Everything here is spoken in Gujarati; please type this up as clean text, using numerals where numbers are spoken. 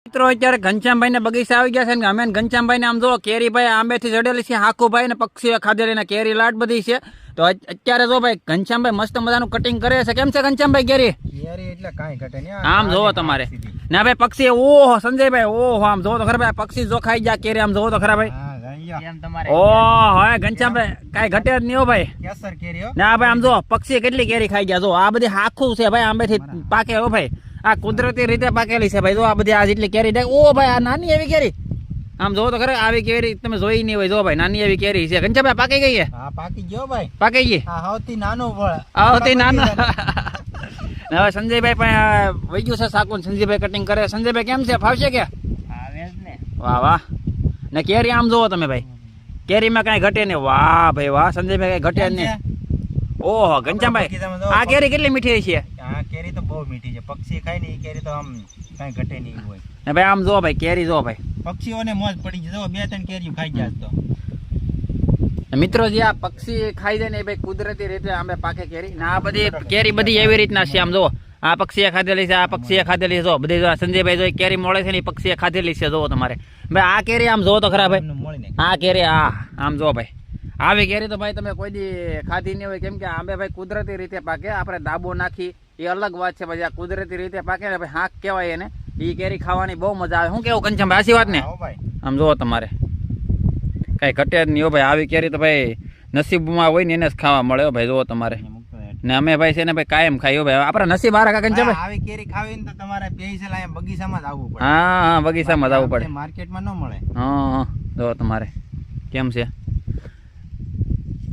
મિત્રો અત્યારે ઘનશ્યામભાઈ ને બગીચા આવી ગયા છે ને અમે ઘનશ્યામભાઈ ને આમ જો કેરી ભાઈ આંબે થી ચડેલી છે, હાકુભાઈ ને પક્ષીઓ ખાધેલી ને કેરી લાટ બધી છે. તો અત્યારે જો ભાઈ ઘનશ્યામભાઈ મસ્ત મજાનું કટિંગ કરે છે. કેમ છે ઘનશ્યામભાઈ કેરી? એટલે કાંઈ ઘટે નહીં. આમ જોવો તમારે ના ભાઈ પક્ષી, ઓહો સંજયભાઈ, ઓહો આમ જોવો તો ખરા ભાઈ, પક્ષી જો ખાઈ જાય કેરી, આમ જોવો તો ખરા ભાઈ. ઓહો ઘનશ્યામભાઈ કાંઈ ઘટે જ નહીં હો ભાઈ. કેસર કેરી હો. ના ભાઈ આમ જો પક્ષી કેટલી કેરી ખાઈ ગયા. જો આ બધી હાખું છે ભાઈ, આંબે થી પાકે હો ભાઈ. આ કુદરતી રીતે પાકેલી છે ભાઈ. જો આ બધી આ જેટલી કેરી થાય. ઓ ભાઈ આ નાની એવી કેરી, આમ જોવો તો ખરા આવી કેરી તમે જોઈ નહીં હોય. જો ભાઈ નાની એવી કેરી છે. ઘનશ્યામભાઈ પાકી ગઈ છે? હા પાકી ગયો ભાઈ. પાકી ગઈ. સૌથી નાનો ફળ. સૌથી નાનો. હવે સંજયભાઈ પણ વહી ગયું છે સાકુન. સંજયભાઈ કટિંગ કરે. સંજયભાઈ કેમ છે, ફાવશે કે? વાહ વાહ. ને કેરી આમ જોવો તમે ભાઈ, કેરીમાં કાંઈ ઘટે નહીં. વાહ ભાઈ વાહ. સંજયભાઈ કઈ ઘટે જ નહીં. ઓહો ઘનશ્યામભાઈ આ કેરી કેટલી મીઠી છે? આ કેરી તો બહુ મીઠી છે. પક્ષી ખાય ને એ કેરી તો આમ કાંઈ ઘટે નહીં હોય. ને ભાઈ આમ જો ભાઈ કેરી જો ભાઈ, પક્ષીઓને મોજ પડી છે. જો 2-3 કેરીઓ ખાઈ જાય તો. મિત્રો જે આ પક્ષી ખાઈ જાય ને એ ભાઈ કુદરતી રીતે આંબે પાકે કેરી. ને આ બધી કેરી બધી એવી રીતના છે. આમ જો આ પક્ષીએ ખાધેલી છે, આ પક્ષીએ ખાધેલી છે. જો બધી સંજયભાઈ જો કેરી મળે છે ને એ પક્ષીએ ખાધેલી છે. જોવો તમારે ભાઈ આ કેરી આમ જોવો તો ખરા ભાઈ. આ કેરી આમ જો ભાઈ, આવી કેરી તો ભાઈ તમે કોઈ દી ખાધી નહીં હોય. કેમ કે આંબે ભાઈ કુદરતી રીતે પાકે. આપણે દાબો નાખી એ અલગ વાત છે. પછી આ કુદરતી રીતે પાકે ને ભાઈ હાક કહેવાય એને. એ કેરી ખાવાની બહુ મજા આવે. શું કેવું ઘનશ્યામભાઈ, આશી વાત ને? આમ જોવો તમારે કઈ ઘટે જ નહીં હો ભાઈ. આવી કેરી તો ભાઈ નસીબમાં હોય ને એને જ ખાવા મળે હો ભાઈ. જોવો તમારે. ને અમે ભાઈ છે ને ભાઈ કાયમ ખાઈ ભાઈ. આપડે નસીબ હારા કાકા છે ભાઈ. આવી કેરી ખાવી ને તો તમારે પેઈસેલ અહીંયા બગીચામાં જ આવવું પડે. હા બગીચામાં જ આવવું પડે. માર્કેટમાં ન મળે. હા જોવો તમારે કેમ છે.